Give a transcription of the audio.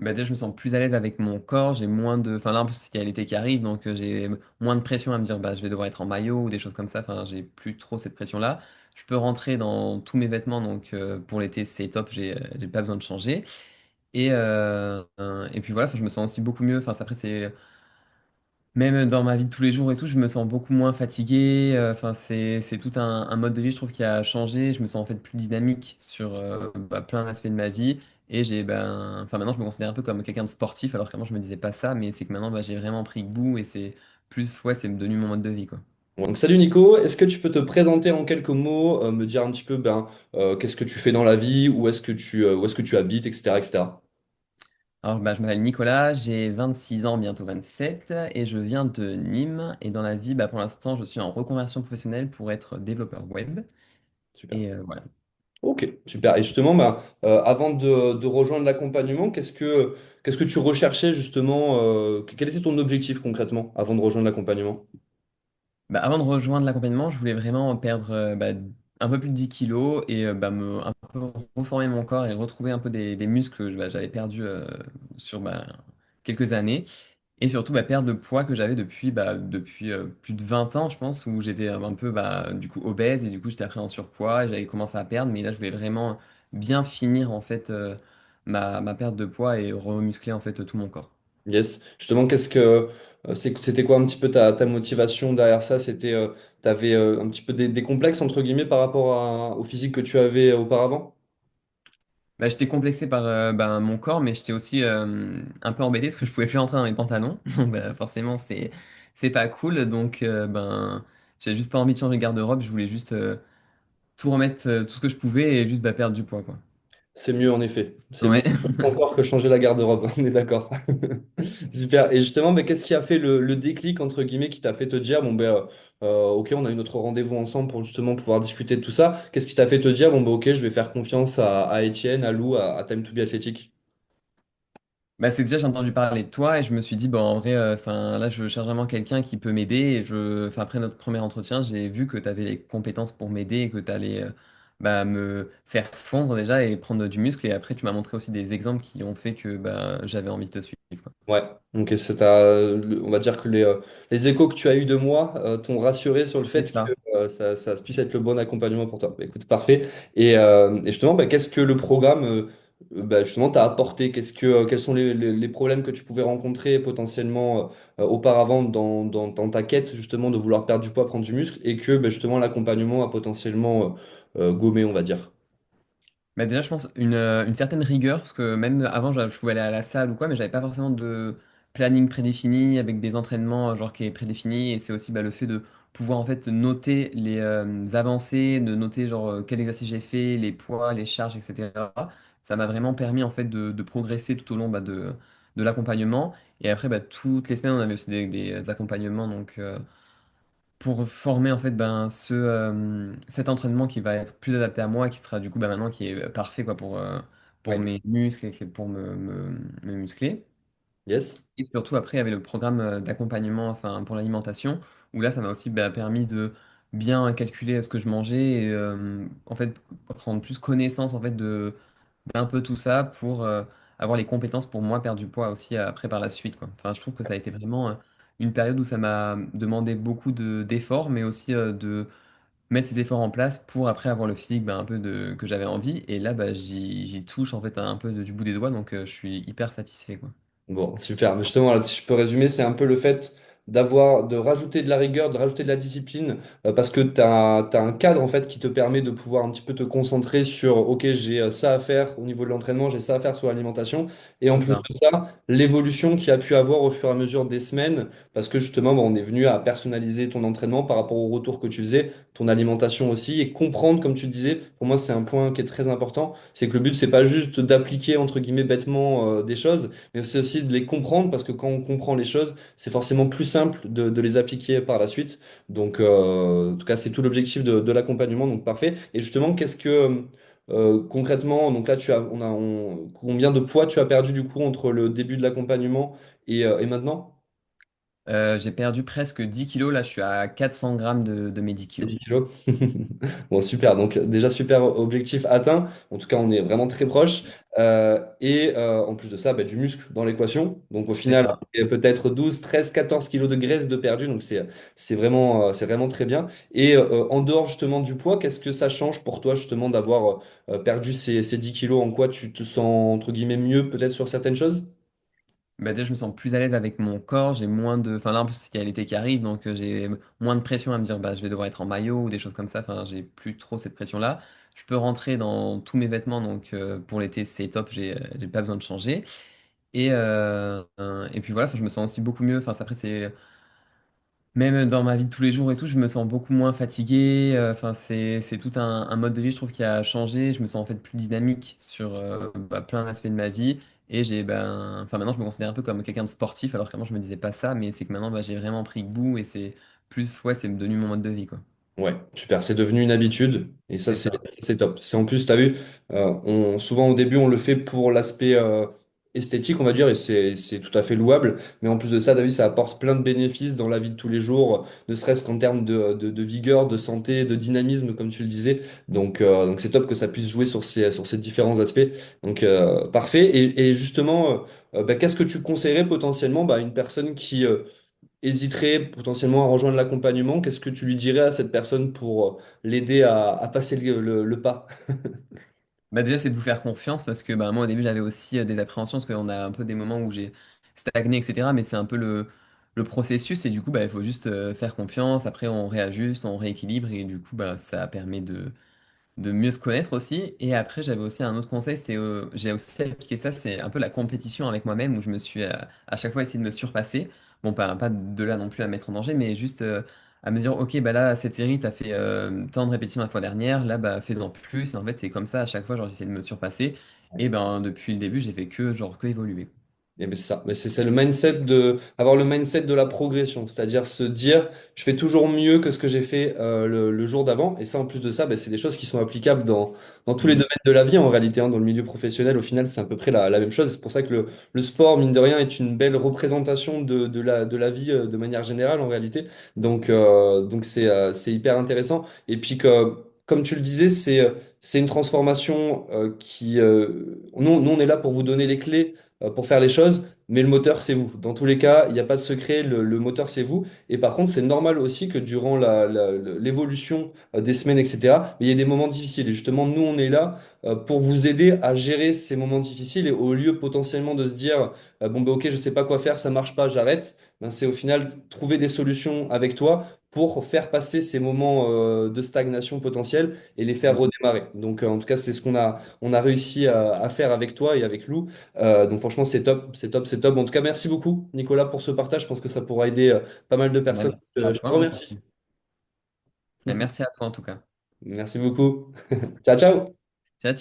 Bah déjà, je me sens plus à l'aise avec mon corps, j'ai moins de... Enfin là, en plus, il y a l'été qui arrive, donc j'ai moins de pression à me dire, bah, je vais devoir être en maillot ou des choses comme ça. Enfin, j'ai plus trop cette pression-là. Je peux rentrer dans tous mes vêtements, donc pour l'été, c'est top, j'ai pas besoin de changer. Et puis voilà, enfin, je me sens aussi beaucoup mieux. Enfin, après, c'est... Même dans ma vie de tous les jours et tout, je me sens beaucoup moins fatigué. Enfin, c'est tout un mode de vie, je trouve, qui a changé. Je me sens en fait plus dynamique sur plein d'aspects de ma vie. Et enfin, maintenant, je me considère un peu comme quelqu'un de sportif, alors qu'avant, je me disais pas ça. Mais c'est que maintenant, j'ai vraiment pris goût et c'est plus, ouais, c'est devenu mon mode de vie, quoi. Donc, salut Nico, est-ce que tu peux te présenter en quelques mots, me dire un petit peu qu'est-ce que tu fais dans la vie, où est-ce que tu habites, etc., etc. Alors, je m'appelle Nicolas, j'ai 26 ans, bientôt 27, et je viens de Nîmes. Et dans la vie, pour l'instant, je suis en reconversion professionnelle pour être développeur web. Super. Et voilà. Ok, super. Et justement, avant de rejoindre l'accompagnement, qu'est-ce que tu recherchais justement, quel était ton objectif concrètement avant de rejoindre l'accompagnement? Avant de rejoindre l'accompagnement, je voulais vraiment perdre un peu plus de 10 kilos et un peu reformer mon corps et retrouver un peu des muscles que j'avais perdus sur quelques années. Et surtout perdre le poids que j'avais depuis plus de 20 ans, je pense, où j'étais un peu du coup obèse et du coup j'étais après en surpoids et j'avais commencé à perdre. Mais là, je voulais vraiment bien finir en fait ma perte de poids et remuscler en fait tout mon corps. Yes. Justement, c'était quoi un petit peu ta motivation derrière ça? T'avais un petit peu des complexes entre guillemets par rapport au physique que tu avais auparavant? J'étais complexé par mon corps, mais j'étais aussi un peu embêté parce que je pouvais plus rentrer dans mes pantalons. Donc forcément, c'est pas cool. Donc j'avais juste pas envie de changer de garde-robe. Je voulais juste tout remettre, tout ce que je pouvais et juste perdre du poids, quoi. C'est mieux en effet. C'est Ouais. beaucoup mieux encore que changer la garde-robe, on est d'accord. Super. Et justement, mais qu'est-ce qui a fait le déclic, entre guillemets, qui t'a fait te dire, ok, on a eu notre rendez-vous ensemble pour justement pouvoir discuter de tout ça. Qu'est-ce qui t'a fait te dire, ok, je vais faire confiance à Étienne, à Lou, à Time to Be Athletic? C'est que déjà j'ai entendu parler de toi et je me suis dit bon en vrai enfin là je cherche vraiment quelqu'un qui peut m'aider et enfin après notre premier entretien j'ai vu que tu avais les compétences pour m'aider et que tu allais me faire fondre déjà et prendre du muscle et après tu m'as montré aussi des exemples qui ont fait que j'avais envie de te suivre, quoi. Ouais, donc on va dire que les échos que tu as eus de moi t'ont rassuré sur le C'est fait que ça. ça puisse être le bon accompagnement pour toi. Bah, écoute, parfait. Et justement, qu'est-ce que le programme justement t'a apporté? Quels sont les problèmes que tu pouvais rencontrer potentiellement auparavant dans ta quête justement de vouloir perdre du poids, prendre du muscle, et que justement l'accompagnement a potentiellement gommé, on va dire. Déjà, je pense une certaine rigueur, parce que même avant, je pouvais aller à la salle ou quoi, mais j'avais pas forcément de planning prédéfini avec des entraînements genre qui est prédéfini. Et c'est aussi le fait de pouvoir en fait noter les avancées, de noter genre quel exercice j'ai fait, les poids, les charges, etc. Ça m'a vraiment permis en fait de progresser tout au long de l'accompagnement. Et après, toutes les semaines, on avait aussi des accompagnements, donc pour former en fait cet entraînement qui va être plus adapté à moi, qui sera du coup maintenant qui est parfait quoi pour Ouais. mes muscles et pour me muscler. Yes. Et surtout après il y avait le programme d'accompagnement enfin pour l'alimentation où là ça m'a aussi permis de bien calculer ce que je mangeais et en fait prendre plus connaissance en fait de d'un peu tout ça pour avoir les compétences pour moi perdre du poids aussi après par la suite, quoi. Enfin, je trouve que ça a été vraiment une période où ça m'a demandé beaucoup d'efforts, mais aussi de mettre ces efforts en place pour après avoir le physique un peu que j'avais envie. Et là, j'y touche en fait un peu du bout des doigts, donc je suis hyper satisfait, quoi. Bon, super. Mais justement, là, si je peux résumer, c'est un peu le fait de rajouter de la rigueur, de rajouter de la discipline, parce que tu as un cadre en fait qui te permet de pouvoir un petit peu te concentrer sur, ok, j'ai ça à faire au niveau de l'entraînement, j'ai ça à faire sur l'alimentation, et en C'est plus ça. de ça, l'évolution qu'il y a pu avoir au fur et à mesure des semaines, parce que justement, on est venu à personnaliser ton entraînement par rapport au retour que tu faisais, ton alimentation aussi, et comprendre, comme tu le disais, pour moi, c'est un point qui est très important, c'est que le but, c'est pas juste d'appliquer, entre guillemets, bêtement, des choses, mais c'est aussi de les comprendre parce que quand on comprend les choses, c'est forcément plus simple de les appliquer par la suite. Donc, en tout cas, c'est tout l'objectif de l'accompagnement, donc parfait. Et justement, concrètement, donc là, combien de poids tu as perdu du coup entre le début de l'accompagnement et maintenant? J'ai perdu presque 10 kilos. Là, je suis à 400 grammes de mes 10 Les kilos. 10 kilos. Bon, super. Donc, déjà, super objectif atteint. En tout cas, on est vraiment très proche. En plus de ça, bah, du muscle dans l'équation. Donc, au C'est final, ça. il y a peut-être 12, 13, 14 kilos de graisse de perdu. Donc, c'est vraiment très bien. En dehors justement du poids, qu'est-ce que ça change pour toi justement d'avoir perdu ces 10 kilos? En quoi tu te sens, entre guillemets, mieux peut-être sur certaines choses? Bah, déjà, je me sens plus à l'aise avec mon corps. J'ai moins de. Enfin, là, en plus, il y a l'été qui arrive, donc j'ai moins de pression à me dire, bah, je vais devoir être en maillot ou des choses comme ça. Enfin, j'ai plus trop cette pression-là. Je peux rentrer dans tous mes vêtements, donc pour l'été, c'est top. J'ai pas besoin de changer. Et puis voilà, enfin, je me sens aussi beaucoup mieux. Enfin, après, c'est. Même dans ma vie de tous les jours et tout, je me sens beaucoup moins fatigué. Enfin, c'est tout un mode de vie, je trouve, qui a changé. Je me sens en fait plus dynamique sur plein d'aspects de ma vie. Et enfin, maintenant, je me considère un peu comme quelqu'un de sportif, alors qu'avant, je me disais pas ça. Mais c'est que maintenant, j'ai vraiment pris goût et c'est plus, ouais, c'est devenu mon mode de vie, quoi. Ouais, super. C'est devenu une habitude et ça, C'est ça. c'est top. C'est en plus, tu as vu, souvent au début, on le fait pour l'aspect esthétique, on va dire, et c'est tout à fait louable. Mais en plus de ça, tu as vu, ça apporte plein de bénéfices dans la vie de tous les jours, ne serait-ce qu'en termes de vigueur, de santé, de dynamisme, comme tu le disais. Donc c'est top que ça puisse jouer sur ces différents aspects. Donc, parfait. Et justement, bah, qu'est-ce que tu conseillerais potentiellement bah, à une personne qui hésiterait potentiellement à rejoindre l'accompagnement, qu'est-ce que tu lui dirais à cette personne pour l'aider à passer le pas? Bah déjà, c'est de vous faire confiance parce que bah, moi, au début, j'avais aussi des appréhensions parce qu'on a un peu des moments où j'ai stagné, etc. Mais c'est un peu le processus et du coup, bah, il faut juste faire confiance. Après, on réajuste, on rééquilibre et du coup, bah, ça permet de mieux se connaître aussi. Et après, j'avais aussi un autre conseil, j'ai aussi appliqué ça, c'est un peu la compétition avec moi-même où je me suis à chaque fois essayé de me surpasser. Bon, pas de là non plus à mettre en danger, mais juste à me dire, ok, bah là, cette série, t'as fait tant de répétitions la fois dernière, là, bah fais-en plus. Et en fait, c'est comme ça à chaque fois, genre, j'essaie de me surpasser. Et ben, depuis le début, j'ai fait que évoluer. Et ben c'est ça, mais c'est le mindset avoir le mindset de la progression, c'est-à-dire se dire je fais toujours mieux que ce que j'ai fait le jour d'avant. Et ça, en plus de ça, ben, c'est des choses qui sont applicables dans tous les Mhm. domaines de la vie en réalité, hein. Dans le milieu professionnel, au final, c'est à peu près la même chose. C'est pour ça que le sport, mine de rien, est une belle représentation de la vie de manière générale en réalité. Donc c'est hyper intéressant. Et puis que, comme tu le disais, c'est une transformation nous, on est là pour vous donner les clés pour faire les choses, mais le moteur, c'est vous. Dans tous les cas, il n'y a pas de secret, le moteur, c'est vous. Et par contre, c'est normal aussi que durant l'évolution des semaines, etc., il y ait des moments difficiles. Et justement, nous, on est là pour vous aider à gérer ces moments difficiles. Et au lieu potentiellement de se dire, bon, ben, ok, je sais pas quoi faire, ça marche pas, j'arrête, ben, c'est au final trouver des solutions avec toi pour faire passer ces moments de stagnation potentielle et les faire Mhm. redémarrer. Donc, en tout cas, c'est ce on a réussi à faire avec toi et avec Lou. Donc franchement, c'est top, c'est top, c'est top. En tout cas, merci beaucoup, Nicolas, pour ce partage. Je pense que ça pourra aider pas mal de Bah, personnes. merci à Je te toi, hein, remercie. surtout. Et merci à toi en tout cas. Merci beaucoup. Ciao, ciao. Ciao, ciao.